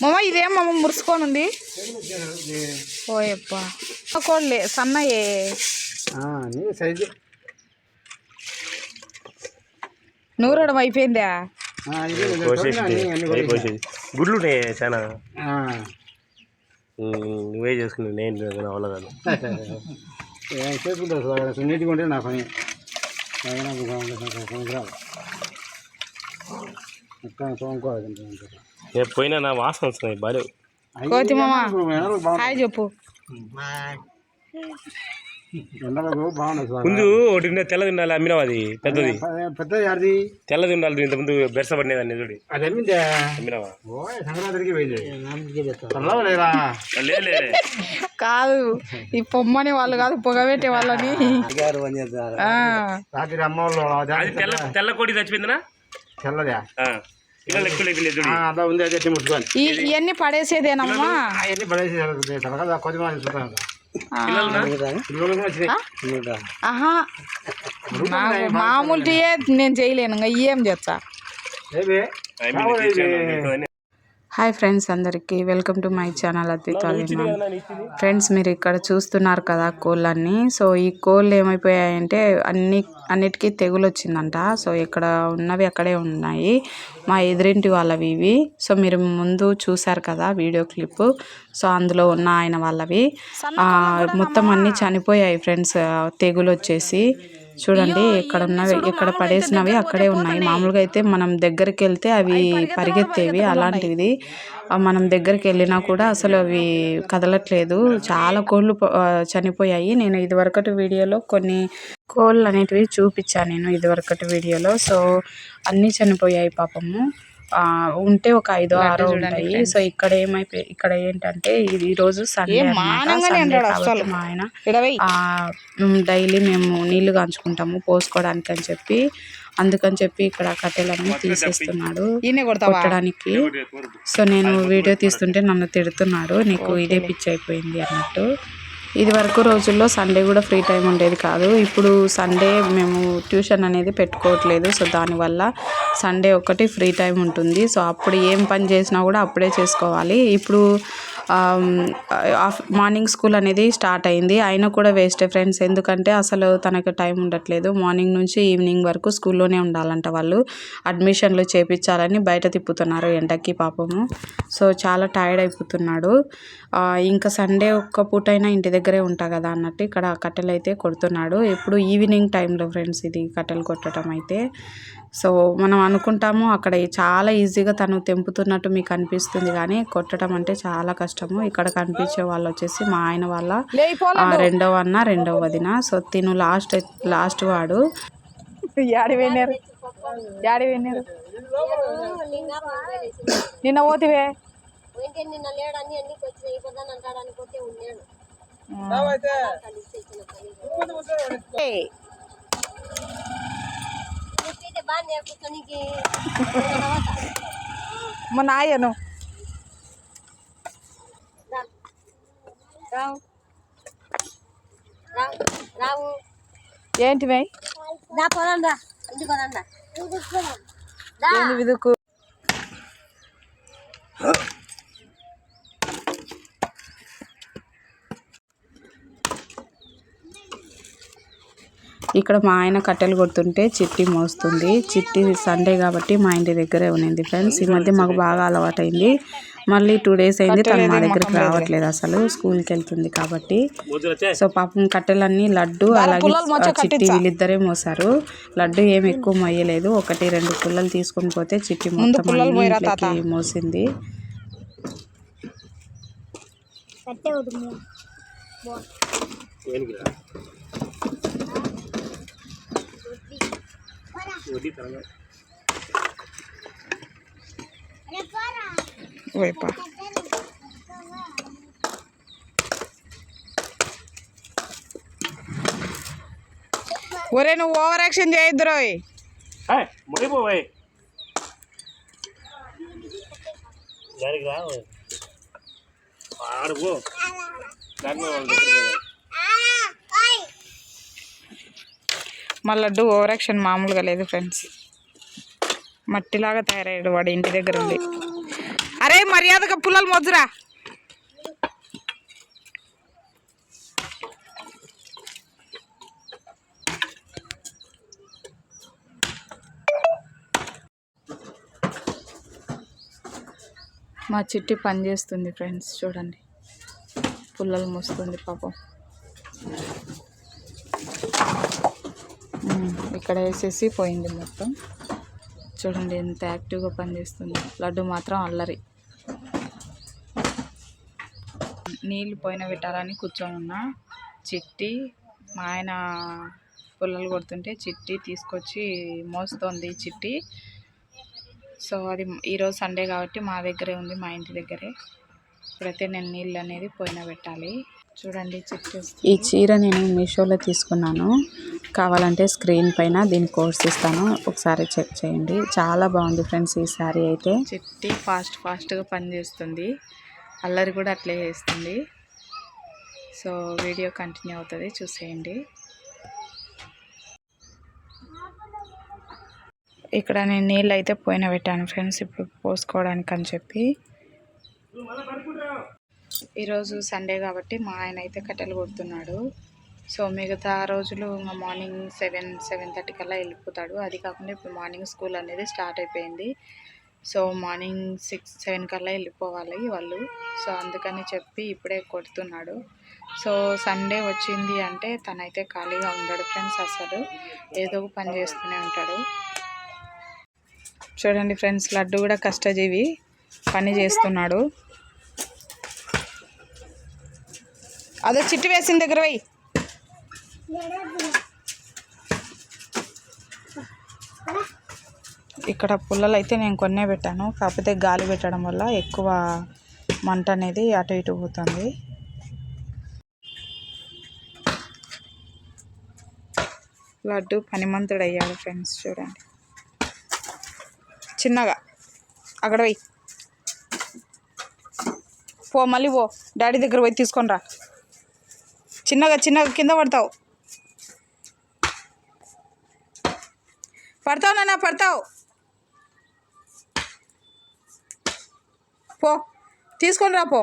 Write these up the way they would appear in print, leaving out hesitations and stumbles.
మామ ఇదేం మామ మురుసుకొని ఉంది. ఓయప్ప కోళ్ళే సన్నయే సైజు నూరడం అయిపోయిందా? గుడ్లు చాలా నువ్వే చేసుకున్నావు, నేను అవల కాదు. చేసుకుంటారు నీట్గా ఉంటే నా పని. పోయినా నా వాసన వస్తున్నాయి బాగా. కోతి మామ హాయ్ చెప్పు. ముందు ఒకటి తెల్లది ఉండాలి, అమ్మినావు అది పెద్దది పెద్దది తెల్లది ఉండాలి. ఇంత ముందు బెరస పడినదాన్ని చూడి అది అమ్మినావా? సంక్రాంతికి కాదు, ఈ పొమ్మని వాళ్ళు కాదు, పొగబెట్టే వాళ్ళని. రాత్రి అమ్మ వాళ్ళు తెల్ల కోడి చచ్చిపోయిందినా? తెల్లదా అలా ఉంది. అదే ముట్టుకోవాలి. ఇవన్నీ పడేసేదేనమ్మా? అవన్నీ పడేసి కొద్దిగా ఆహా మామూలు టీయే నేను చేయలేను, ఇంకా ఏం చేస్తా. హాయ్ ఫ్రెండ్స్, అందరికీ వెల్కమ్ టు మై ఛానల్ అద్వితాలేనా. ఫ్రెండ్స్, మీరు ఇక్కడ చూస్తున్నారు కదా కోళ్ళన్నీ. సో ఈ కోళ్ళు ఏమైపోయాయంటే అన్నిటికీ తెగులు వచ్చిందంట. సో ఇక్కడ ఉన్నవి అక్కడే ఉన్నాయి, మా ఎదురింటి వాళ్ళవి ఇవి. సో మీరు ముందు చూసారు కదా వీడియో క్లిప్. సో అందులో ఉన్న ఆయన వాళ్ళవి మొత్తం అన్నీ చనిపోయాయి ఫ్రెండ్స్, తెగులు వచ్చేసి. చూడండి, ఇక్కడ పడేసినవి అక్కడే ఉన్నాయి. మామూలుగా అయితే మనం దగ్గరికి వెళ్తే అవి పరిగెత్తేవి, అలాంటివి మనం దగ్గరికి వెళ్ళినా కూడా అసలు అవి కదలట్లేదు. చాలా కోళ్ళు చనిపోయాయి. నేను ఇదివరకటి వీడియోలో కొన్ని కోళ్ళు అనేటివి చూపించాను నేను ఇదివరకటి వీడియోలో. సో అన్నీ చనిపోయాయి పాపము. ఉంటే ఒక 5-6 ఉంటాయి. సో ఇక్కడ ఏంటంటే ఇది ఈరోజు సండే కాబట్టి మా ఆయన డైలీ మేము నీళ్లు కాంచుకుంటాము పోసుకోవడానికి అని చెప్పి, అందుకని చెప్పి ఇక్కడ కట్టెలన్నీ తీసేస్తున్నాడు కొట్టడానికి. సో నేను వీడియో తీస్తుంటే నన్ను తిడుతున్నాడు, నీకు ఇదే పిచ్చి అయిపోయింది అన్నట్టు. ఇది వరకు రోజుల్లో సండే కూడా ఫ్రీ టైం ఉండేది కాదు. ఇప్పుడు సండే మేము ట్యూషన్ అనేది పెట్టుకోవట్లేదు. సో దానివల్ల సండే ఒక్కటి ఫ్రీ టైం ఉంటుంది. సో అప్పుడు ఏం పని చేసినా కూడా అప్పుడే చేసుకోవాలి. ఇప్పుడు మార్నింగ్ స్కూల్ అనేది స్టార్ట్ అయింది, అయినా కూడా వేస్టే ఫ్రెండ్స్. ఎందుకంటే అసలు తనకు టైం ఉండట్లేదు. మార్నింగ్ నుంచి ఈవినింగ్ వరకు స్కూల్లోనే ఉండాలంట. వాళ్ళు అడ్మిషన్లు చేపించాలని బయట తిప్పుతున్నారు ఎండకి పాపము. సో చాలా టైర్డ్ అయిపోతున్నాడు. ఇంకా సండే ఒక్క పూటైనా ఇంటి దగ్గరే ఉంటా కదా అన్నట్టు ఇక్కడ కట్టెలు అయితే కొడుతున్నాడు. ఎప్పుడు ఈవినింగ్ టైంలో ఫ్రెండ్స్ ఇది కట్టెలు కొట్టడం అయితే. సో మనం అనుకుంటాము అక్కడ చాలా ఈజీగా తను తెంపుతున్నట్టు మీకు అనిపిస్తుంది, కానీ కొట్టడం అంటే చాలా కష్టము. ఇక్కడ కనిపించే వాళ్ళు వచ్చేసి మా ఆయన వాళ్ళ రెండవ వదిన. సో తిను లాస్ట్ వాడు. నిన్న పోతివే మా నాయను ఏంటివే విదుకు. ఇక్కడ మా ఆయన కట్టెలు కొడుతుంటే చిట్టి మోస్తుంది. చిట్టి సండే కాబట్టి మా ఇంటి దగ్గరే ఉన్నింది ఫ్రెండ్స్. ఈ మధ్య మాకు బాగా అలవాటైంది. మళ్ళీ 2 days అయింది తను మా దగ్గరికి రావట్లేదు, అసలు స్కూల్కి వెళ్తుంది కాబట్టి. సో పాపం కట్టెలన్నీ లడ్డు అలాగే చిట్టి వీళ్ళిద్దరే మోసారు. లడ్డు ఏమి ఎక్కువ మొయ్యలేదు, 1-2 పుల్లలు తీసుకొని పోతే చిట్టి మొత్తం మోసింది. ఒరే నువ్వు ఓవర్ యాక్షన్ చేయొద్దురో. మా లడ్డు ఓవర్ యాక్షన్ మామూలుగా లేదు ఫ్రెండ్స్. మట్టిలాగా తయారయ్యాడు వాడు ఇంటి దగ్గర ఉండి. అరే మర్యాదగా పుల్లలు మొద్దురా. మా చిట్టి పని చేస్తుంది ఫ్రెండ్స్, చూడండి పుల్లలు మోస్తుంది పాపం. ఇక్కడ వేసేసి పోయింది మొత్తం. చూడండి ఎంత యాక్టివ్గా పనిచేస్తుంది. లడ్డు మాత్రం అల్లరి. నీళ్ళు పోయిన పెట్టాలని కూర్చొని ఉన్నా. చిట్టి మా ఆయన పుల్లలు కొడుతుంటే చిట్టి తీసుకొచ్చి మోస్తోంది చిట్టి. సో అది ఈరోజు సండే కాబట్టి మా దగ్గరే ఉంది, మా ఇంటి దగ్గరే. ఇప్పుడైతే నేను నీళ్ళు అనేది పోయిన పెట్టాలి. చూడండి చిట్టి. ఈ చీర నేను మీషోలో తీసుకున్నాను. కావాలంటే స్క్రీన్ పైన దీని కోర్స్ ఇస్తాను, ఒకసారి చెక్ చేయండి. చాలా బాగుంది ఫ్రెండ్స్ ఈ శారీ అయితే. చిట్టి ఫాస్ట్గా పని చేస్తుంది, అల్లరి కూడా అట్లే చేస్తుంది. సో వీడియో కంటిన్యూ అవుతుంది, చూసేయండి. ఇక్కడ నేను నీళ్ళు అయితే పోయిన పెట్టాను ఫ్రెండ్స్, ఇప్పుడు పోసుకోవడానికి అని చెప్పి. ఈరోజు సండే కాబట్టి మా ఆయన అయితే కట్టెలు కొడుతున్నాడు. సో మిగతా రోజులు ఇంకా మార్నింగ్ 7-7:30 కల్లా వెళ్ళిపోతాడు. అది కాకుండా ఇప్పుడు మార్నింగ్ స్కూల్ అనేది స్టార్ట్ అయిపోయింది. సో మార్నింగ్ 6-7 కల్లా వెళ్ళిపోవాలి వాళ్ళు. సో అందుకని చెప్పి ఇప్పుడే కొడుతున్నాడు. సో సండే వచ్చింది అంటే తనైతే ఖాళీగా ఉండడు ఫ్రెండ్స్, అసలు ఏదో ఒక పని చేస్తూనే ఉంటాడు. చూడండి ఫ్రెండ్స్, లడ్డు కూడా కష్టజీవి, పని చేస్తున్నాడు. అదే చిట్టి వేసిన దగ్గర పోయి. ఇక్కడ పుల్లలు అయితే నేను కొన్నే పెట్టాను, కాకపోతే గాలి పెట్టడం వల్ల ఎక్కువ మంట అనేది అటు ఇటు పోతుంది. లడ్డు పనిమంతుడు అయ్యాడు ఫ్రెండ్స్, చూడండి. చిన్నగా అక్కడ పోయి పో, మళ్ళీ పో, డాడీ దగ్గర పోయి తీసుకొని రా. చిన్నగా కింద పడతావు నాన్న, పడతావు. పో తీసుకొని రా, పో.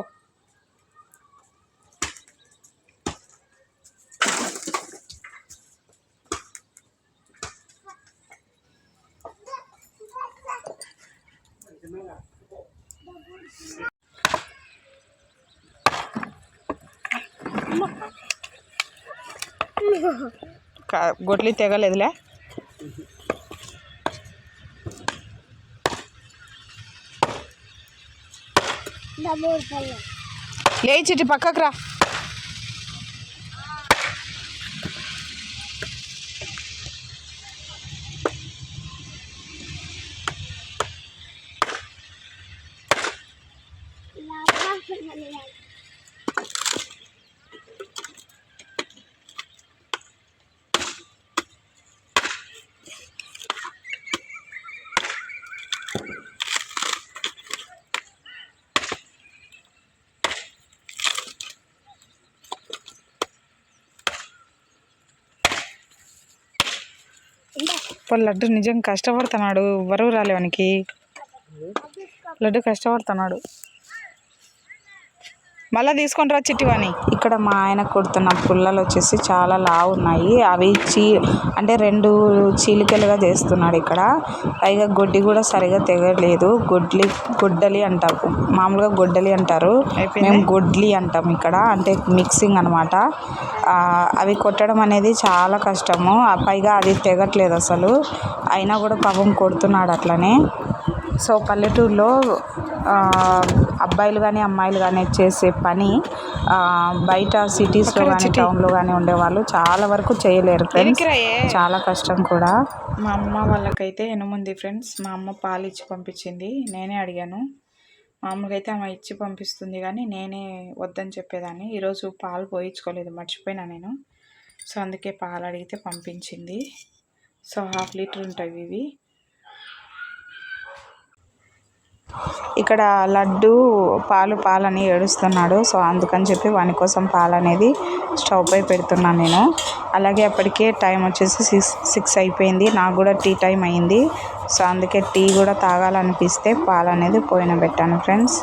గొడ్లి తెగలేదులే. లేచిటి పక్కకు రా. లడ్డు నిజం కష్టపడుతున్నాడు, బరువు రాలేవానికి. లడ్డు కష్టపడుతున్నాడు. మళ్ళీ తీసుకొని రా చిట్టివాణి. ఇక్కడ మా ఆయన కొడుతున్న పుల్లలు వచ్చేసి చాలా లావు ఉన్నాయి. అవి అంటే 2 చీలికలుగా చేస్తున్నాడు ఇక్కడ. పైగా గొడ్డి కూడా సరిగా తెగలేదు. గొడ్డలి అంటారు, మామూలుగా గొడ్డలి అంటారు, మేము గొడ్లి అంటాం ఇక్కడ, అంటే మిక్సింగ్ అనమాట. అవి కొట్టడం అనేది చాలా కష్టము. పైగా అది తెగట్లేదు అసలు, అయినా కూడా పాపం కొడుతున్నాడు అట్లనే. సో పల్లెటూరులో అబ్బాయిలు కానీ అమ్మాయిలు కానీ చేసే పని బయట సిటీస్లో కానీ టౌన్లో కానీ ఉండేవాళ్ళు చాలా వరకు చేయలేరు ఫ్రెండ్స్, చాలా కష్టం కూడా. మా అమ్మ వాళ్ళకైతే ఎనుముంది ఫ్రెండ్స్. మా అమ్మ పాలు ఇచ్చి పంపించింది, నేనే అడిగాను. మామూలుగా అయితే ఆమె ఇచ్చి పంపిస్తుంది కానీ నేనే వద్దని చెప్పేదాన్ని. ఈరోజు పాలు పోయించుకోలేదు, మర్చిపోయినా నేను. సో అందుకే పాలు అడిగితే పంపించింది. సో 1/2 లీటర్ ఉంటాయి ఇవి. ఇక్కడ లడ్డు పాలని ఏడుస్తున్నాడు. సో అందుకని చెప్పి వాని కోసం పాలు అనేది స్టవ్ పై పెడుతున్నాను నేను. అలాగే అప్పటికే టైం వచ్చేసి 6 అయిపోయింది. నాకు కూడా టీ టైం అయింది. సో అందుకే టీ కూడా తాగాలనిపిస్తే పాలు అనేది పోయిన పెట్టాను ఫ్రెండ్స్.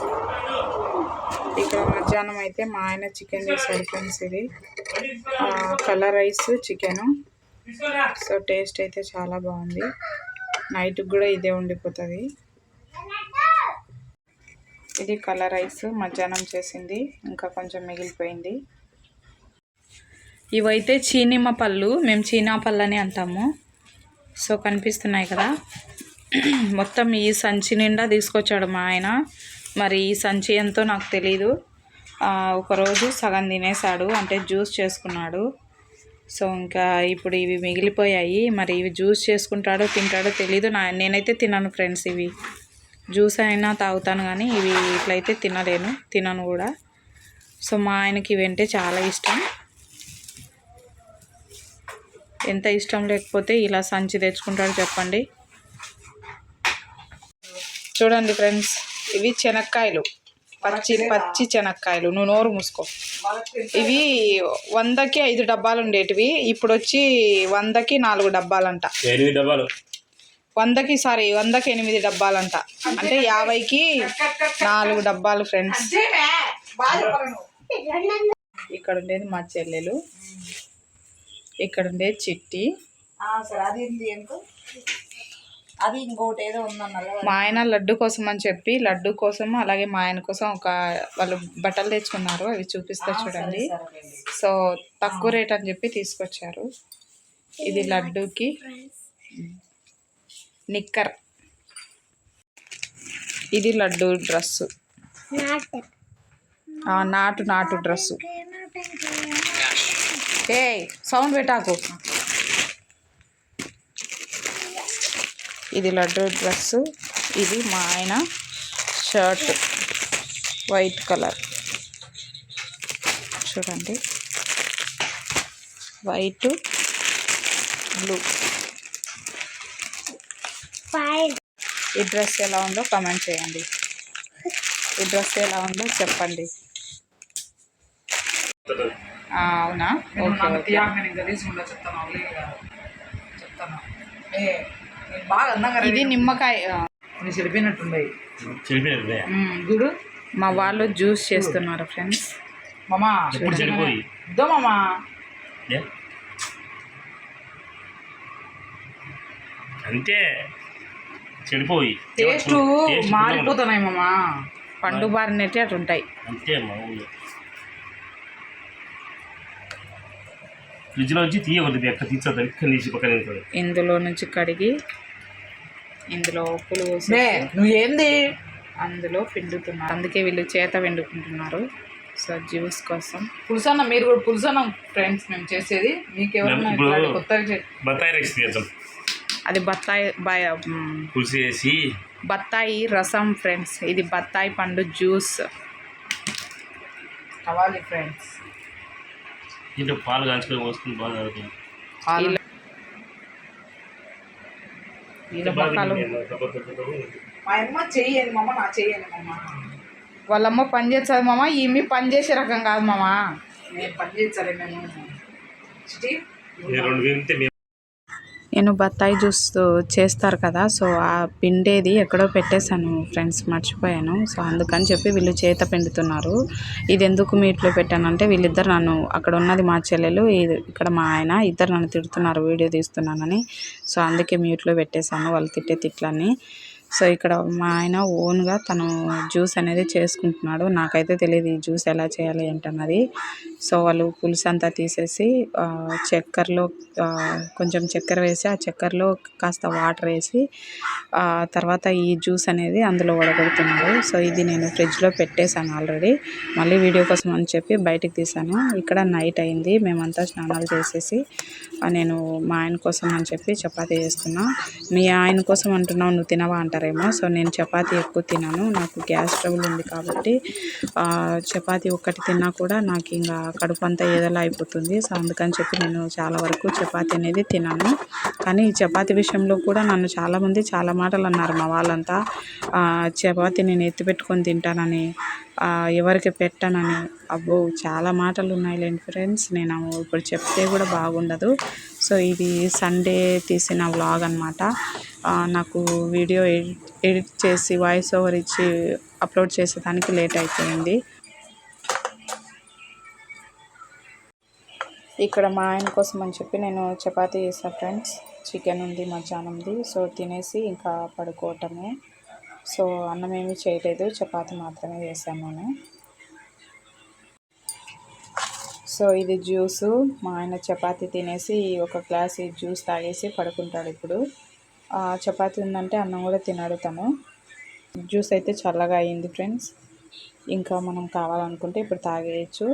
ఇక్కడ మధ్యాహ్నం అయితే మా ఆయన చికెన్ చేశారు ఫ్రెండ్స్. ఇది colour rice chicken. So taste అయితే చాలా బాగుంది. నైట్కి కూడా ఇదే ఉండిపోతుంది. ఇది కలర్ రైస్ మధ్యాహ్నం చేసింది, ఇంకా కొంచెం మిగిలిపోయింది. ఇవైతే చీనిమ్మ పళ్ళు, మేము చీనా పళ్ళు అని అంటాము. సో కనిపిస్తున్నాయి కదా, మొత్తం ఈ సంచి నిండా తీసుకొచ్చాడు మా ఆయన. మరి ఈ సంచి ఎంతో నాకు తెలీదు. ఒకరోజు సగం తినేసాడు, అంటే జ్యూస్ చేసుకున్నాడు. సో ఇంకా ఇప్పుడు ఇవి మిగిలిపోయాయి. మరి ఇవి జ్యూస్ చేసుకుంటాడో తింటాడో తెలీదు. నేనైతే తినను ఫ్రెండ్స్. ఇవి జ్యూస్ అయినా తాగుతాను కానీ ఇవి ఇట్లయితే తినను కూడా. సో మా ఆయనకి ఇవి అంటే చాలా ఇష్టం. ఎంత ఇష్టం లేకపోతే ఇలా సంచి తెచ్చుకుంటాడు చెప్పండి. చూడండి ఫ్రెండ్స్, ఇవి శనక్కాయలు, పచ్చి శనక్కాయలు. నువ్వు నోరు మూసుకో. ఇవి 100కి 5 డబ్బాలు ఉండేటివి, ఇప్పుడు వచ్చి 100కి 4 డబ్బాలంట. 100కి 8 డబ్బాలంట. అంటే 50కి 4 డబ్బాలు ఫ్రెండ్స్. ఇక్కడ ఉండేది మా చెల్లెలు, ఇక్కడ ఉండేది చిట్టి. అది ఇంకోటి ఏదో ఉందన్నారు. మా ఆయన లడ్డు కోసం అని చెప్పి లడ్డు కోసం అలాగే మా ఆయన కోసం వాళ్ళు బట్టలు తెచ్చుకున్నారు. అవి చూపిస్తా చూడండి. సో తక్కువ రేట్ అని చెప్పి తీసుకొచ్చారు. ఇది లడ్డూకి నిక్కర్. ఇది లడ్డు డ్రెస్సు, నాటు డ్రెస్సు. ఏ సౌండ్ పెట్టాకు. ఇది లడ్డు డ్రెస్సు. ఇది మా ఆయన షర్ట్, వైట్ కలర్. చూడండి, వైట్ బ్లూ. ఈ డ్రెస్ ఎలా ఉందో కామెంట్ చేయండి. ఈ డ్రెస్ ఎలా ఉందో చెప్పండి. అవునా, ఓకే. ఇది నిమ్మకాయ గుడు. మా వాళ్ళు జ్యూస్ చేస్తున్నారు ఫ్రెండ్స్. మామా అంతే చెడిపోయి టేస్ట్ మారిపోతున్నాయి మామా. పండు బారినట్టు అటు ఉంటాయి. అంతే మా ఊళ్ళో ఫ్రిడ్జ్లో నుంచి తీయవద్దు, ఎక్కడ తీసుకోవద్దు, ఎక్కడ తీసి పక్కన. ఇందులో నుంచి కడిగి ఇందులో ఉప్పులు పోసి నువ్వేంది అందులో పిండుతున్నారు. అందుకే వీళ్ళు చేత పిండుకుంటున్నారు. సో జ్యూస్ కోసం పులుసన్న, మీరు కూడా పులుసన్న ఫ్రెండ్స్ మేము చేసేది. మీకు ఎవరైనా కొత్తగా బత్తాయి రైస్ చేద్దాం. అది పులుసు వేసి బత్తాయి రసం ఫ్రెండ్స్. ఇది బత్తాయి పండు జ్యూస్ కావాలి ఫ్రెండ్స్. ఇంట్లో పాలు కాంచుకొని పోసుకుని బాగా తాగుతాం. మా అమ్మ చెయ్యండి మామ, నా చెయ్యండి మామ. వాళ్ళమ్మ పని చేస్తుంది మామ, ఈమె పని చేసే రకం కాదు మామ. నేను పని చేయించాలి మేము. నేను బత్తాయి జ్యూస్ చేస్తారు కదా, సో ఆ పిండేది ఎక్కడో పెట్టేశాను ఫ్రెండ్స్, మర్చిపోయాను. సో అందుకని చెప్పి వీళ్ళు చేత పిండుతున్నారు. ఇది ఎందుకు మీట్లో పెట్టానంటే వీళ్ళిద్దరు నన్ను, అక్కడ ఉన్నది మా చెల్లెలు, ఇక్కడ మా ఆయన, ఇద్దరు నన్ను తిడుతున్నారు వీడియో తీస్తున్నానని. సో అందుకే మ్యూట్లో పెట్టేశాను వాళ్ళు తిట్టే తిట్లన్నీ. సో ఇక్కడ మా ఆయన ఓన్గా తను జ్యూస్ అనేది చేసుకుంటున్నాడు. నాకైతే తెలియదు ఈ జ్యూస్ ఎలా చేయాలి ఏంటన్నది. సో వాళ్ళు పులుసు అంతా తీసేసి చక్కెరలో కొంచెం చక్కెర వేసి, ఆ చక్కెరలో కాస్త వాటర్ వేసి తర్వాత ఈ జ్యూస్ అనేది అందులో వడగడుతున్నారు. సో ఇది నేను ఫ్రిడ్జ్లో పెట్టేశాను ఆల్రెడీ, మళ్ళీ వీడియో కోసం అని చెప్పి బయటికి తీసాను. ఇక్కడ నైట్ అయింది, మేమంతా స్నానాలు చేసేసి నేను మా ఆయన కోసం అని చెప్పి చపాతీ చేస్తున్నా. మీ ఆయన కోసం అంటున్నావు, నువ్వు తినవా అంటారేమో. సో నేను చపాతీ ఎక్కువ తినాను, నాకు గ్యాస్ ట్రబుల్ ఉంది కాబట్టి చపాతీ ఒక్కటి తిన్నా కూడా నాకు ఇంకా కడుపు అంతా ఏదోలా అయిపోతుంది. సో అందుకని చెప్పి నేను చాలా వరకు చపాతీ అనేది తినను. కానీ ఈ చపాతీ విషయంలో కూడా నన్ను చాలామంది చాలా మాటలు అన్నారు మా వాళ్ళంతా. చపాతీ నేను ఎత్తిపెట్టుకొని తింటానని, ఎవరికి పెట్టనని. అబ్బో చాలా మాటలు ఉన్నాయిలేండి ఫ్రెండ్స్, నేను ఇప్పుడు చెప్తే కూడా బాగుండదు. సో ఇది సండే తీసిన వ్లాగ్ అనమాట. నాకు వీడియో ఎడిట్ చేసి వాయిస్ ఓవర్ ఇచ్చి అప్లోడ్ చేసేదానికి లేట్ అయిపోయింది. ఇక్కడ మా ఆయన కోసం అని చెప్పి నేను చపాతీ చేసాను ఫ్రెండ్స్. చికెన్ ఉంది మధ్యాహ్నంది. సో తినేసి ఇంకా పడుకోవటమే. సో అన్నం ఏమీ చేయలేదు, చపాతీ మాత్రమే చేశాను నేను. సో ఇది జ్యూసు. మా ఆయన చపాతీ తినేసి ఒక గ్లాస్ జ్యూస్ తాగేసి పడుకుంటాడు ఇప్పుడు. చపాతీ ఉందంటే అన్నం కూడా తినడు తను. జ్యూస్ అయితే చల్లగా అయింది ఫ్రెండ్స్. ఇంకా మనం కావాలనుకుంటే ఇప్పుడు తాగేయచ్చు.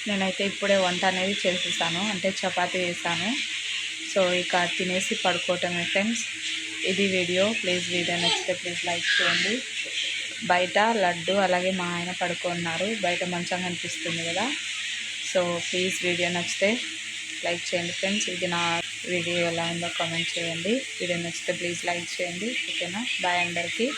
నేనైతే ఇప్పుడే వంట అనేది చేసేసాను, అంటే చపాతీ వేసాను. సో ఇక తినేసి పడుకోవటమే ఫ్రెండ్స్. ఇది వీడియో. ప్లీజ్ వీడియో నచ్చితే ప్లీజ్ లైక్ చేయండి. బయట లడ్డు అలాగే మా ఆయన పడుకున్నారు. బయట మంచం కనిపిస్తుంది కదా. సో ప్లీజ్ వీడియో నచ్చితే లైక్ చేయండి ఫ్రెండ్స్. ఇది నా వీడియో ఎలా ఉందో కామెంట్ చేయండి. వీడియో నచ్చితే ప్లీజ్ లైక్ చేయండి. ఓకేనా? బాయ్ అందరికీ.